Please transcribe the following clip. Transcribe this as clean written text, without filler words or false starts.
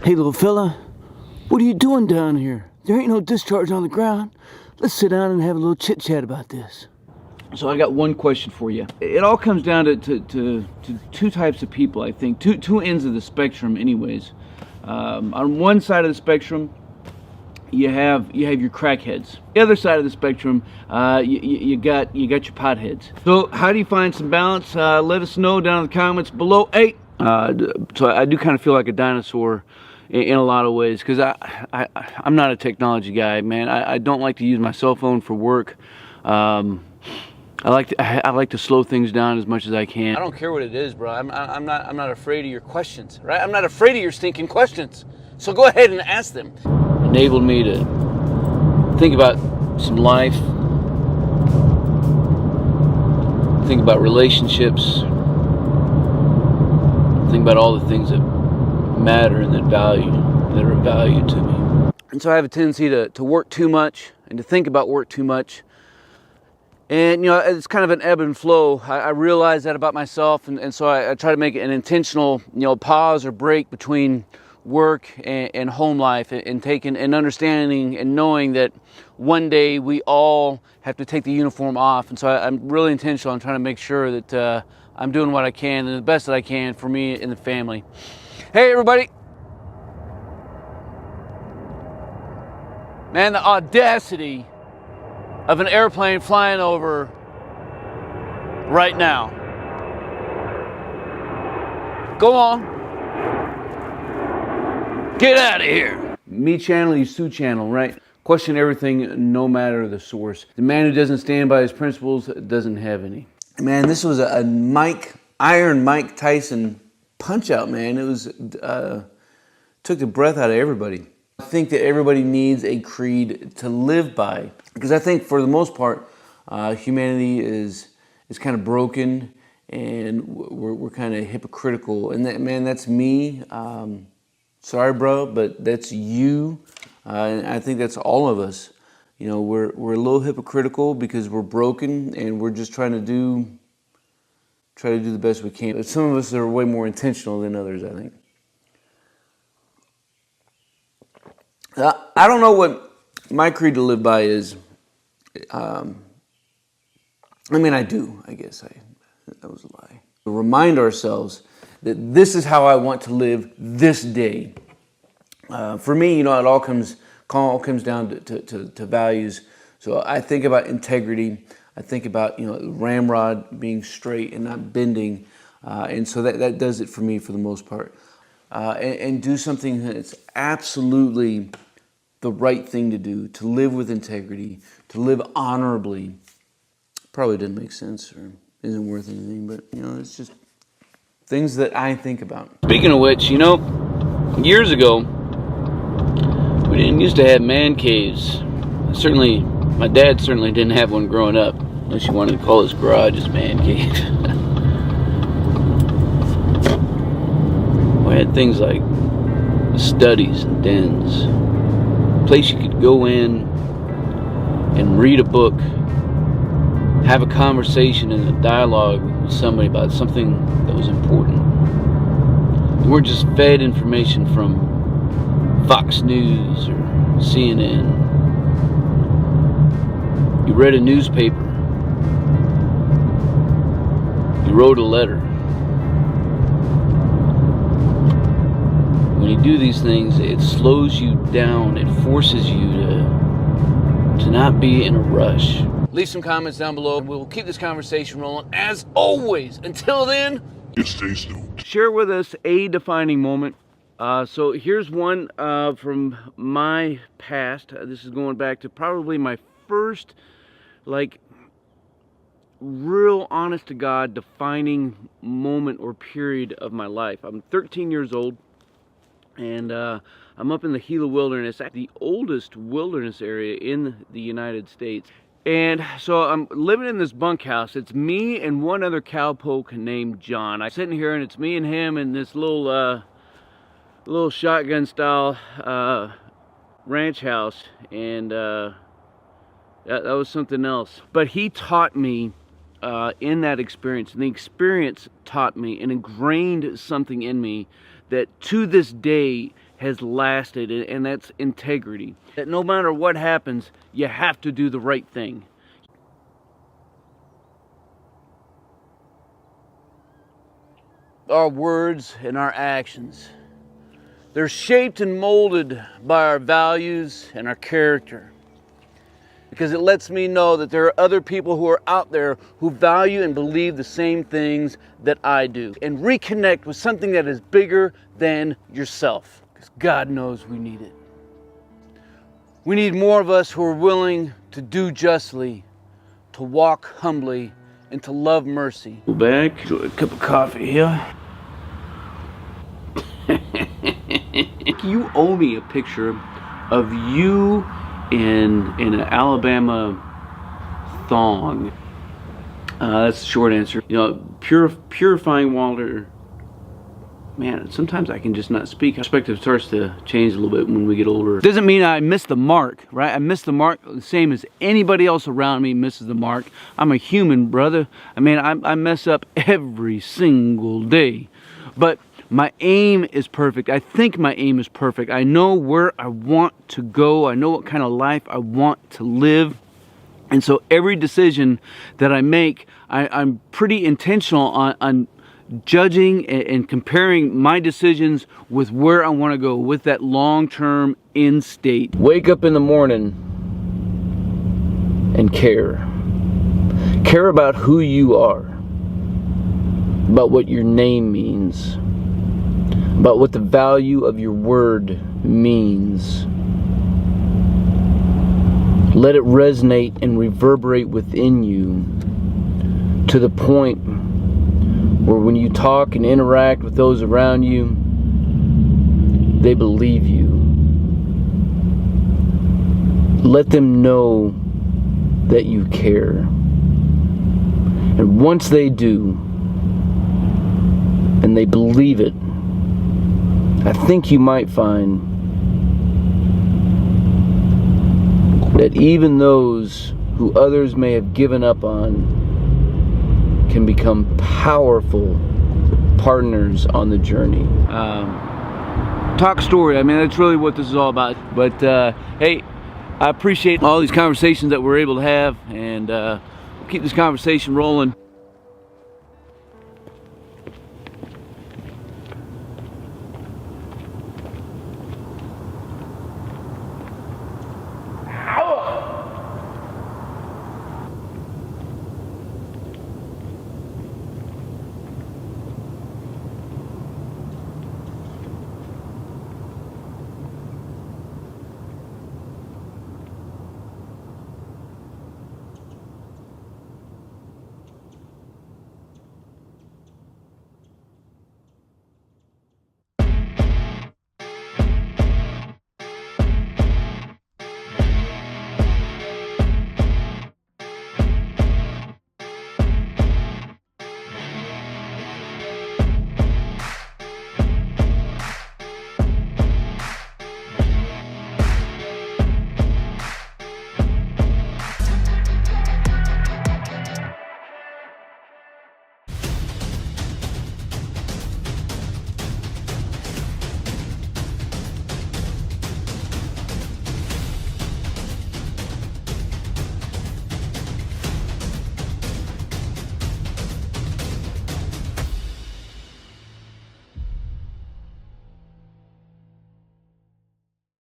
Hey, little fella, what are you doing down here? There ain't no discharge on the ground. Let's sit down and have a little chit-chat about this. So I got one question for you. It all comes down to two types of people, I think. Two ends of the spectrum anyways. On one side of the spectrum, you have your crackheads. The other side of the spectrum, you got your potheads. So how do you find some balance? Let us know down in the comments below. Hey, so I do kind of feel like a dinosaur in a lot of ways, because I'm not a technology guy, man. I don't like to use my cell phone for work. I like to slow things down as much as I can. I don't care what it is, bro. I'm not afraid of your questions, right? I'm not afraid of your stinking questions. So go ahead and ask them. Enabled me to think about some life, think about relationships, think about all the things that matter and that are of value to me. And so I have a tendency to work too much and to think about work too much. And, you know, it's kind of an ebb and flow. I realize that about myself, and so I try to make an intentional, you know, pause or break between work and home life, and taking and understanding and knowing that one day we all have to take the uniform off. And so I'm really intentional on trying to make sure that I'm doing what I can and the best that I can for me and the family. Hey, everybody. Man, the audacity of an airplane flying over right now. Go on. Get out of here. Me channel, you Sue channel, right? Question everything, no matter the source. The man who doesn't stand by his principles doesn't have any. Man, this was a Iron Mike Tyson punch out, man. It was took the breath out of everybody. I think that everybody needs a creed to live by, because I think for the most part, humanity is kind of broken, and we're kind of hypocritical. And that, man, that's me. Sorry, bro, but that's you. And I think that's all of us. You know, we're a little hypocritical because we're broken, and we're just try to do the best we can. But some of us are way more intentional than others, I think. I don't know what my creed to live by is. I mean, I do, I guess. That was a lie. To remind ourselves that this is how I want to live this day. For me, you know, it all comes down to values. So I think about integrity. I think about, you know, ramrod being straight and not bending. And so that does it for me for the most part. And do something that's absolutely the right thing to do, to live with integrity, to live honorably. Probably didn't make sense or isn't worth anything, but, you know, it's just things that I think about. Speaking of which, you know, years ago, we didn't used to have man caves. Certainly, my dad certainly didn't have one growing up, unless you wanted to call his garage his man cave. We had things like studies and dens, a place you could go in and read a book, have a conversation and a dialogue with somebody about something that was important. You weren't just fed information from Fox News or CNN. You read a newspaper. You wrote a letter. When you do these things, it slows you down. It forces you to not be in a rush. Leave some comments down below. We'll keep this conversation rolling as always. Until then, stay tuned. Share with us a defining moment. So here's one from my past. This is going back to probably my first, like, real honest to God defining moment or period of my life. I'm 13 years old. And I'm up in the Gila Wilderness, the oldest wilderness area in the United States. And so I'm living in this bunkhouse. It's me and one other cowpoke named John. I'm sitting here, and it's me and him in this little shotgun style ranch house. And that was something else. But he taught me in that experience, and the experience taught me and ingrained something in me that to this day has lasted, and that's integrity. That no matter what happens, you have to do the right thing. Our words and our actions, they're shaped and molded by our values and our character. Because it lets me know that there are other people who are out there who value and believe the same things that I do. And reconnect with something that is bigger than yourself. Because God knows we need it. We need more of us who are willing to do justly, to walk humbly, and to love mercy. Back, enjoy a cup of coffee here. You owe me a picture of you in an Alabama thong. That's the short answer. You know, purifying water. Man, sometimes I can just not speak. Perspective starts to change a little bit when we get older. Doesn't mean I miss the mark, right? I miss the mark the same as anybody else around me misses the mark. I'm a human, brother. I mean, I mess up every single day. But my aim is perfect. I think my aim is perfect. I know where I want to go. I know what kind of life I want to live. And so every decision that I make, I'm pretty intentional on judging and comparing my decisions with where I want to go, with that long-term end state. Wake up in the morning and care. Care about who you are, about what your name means, about what the value of your word means. Let it resonate and reverberate within you to the point where when you talk and interact with those around you, they believe you. Let them know that you care. And once they do, and they believe it, I think you might find that even those who others may have given up on can become powerful partners on the journey. Talk story. I mean, that's really what this is all about. But hey, I appreciate all these conversations that we're able to have, and we'll keep this conversation rolling.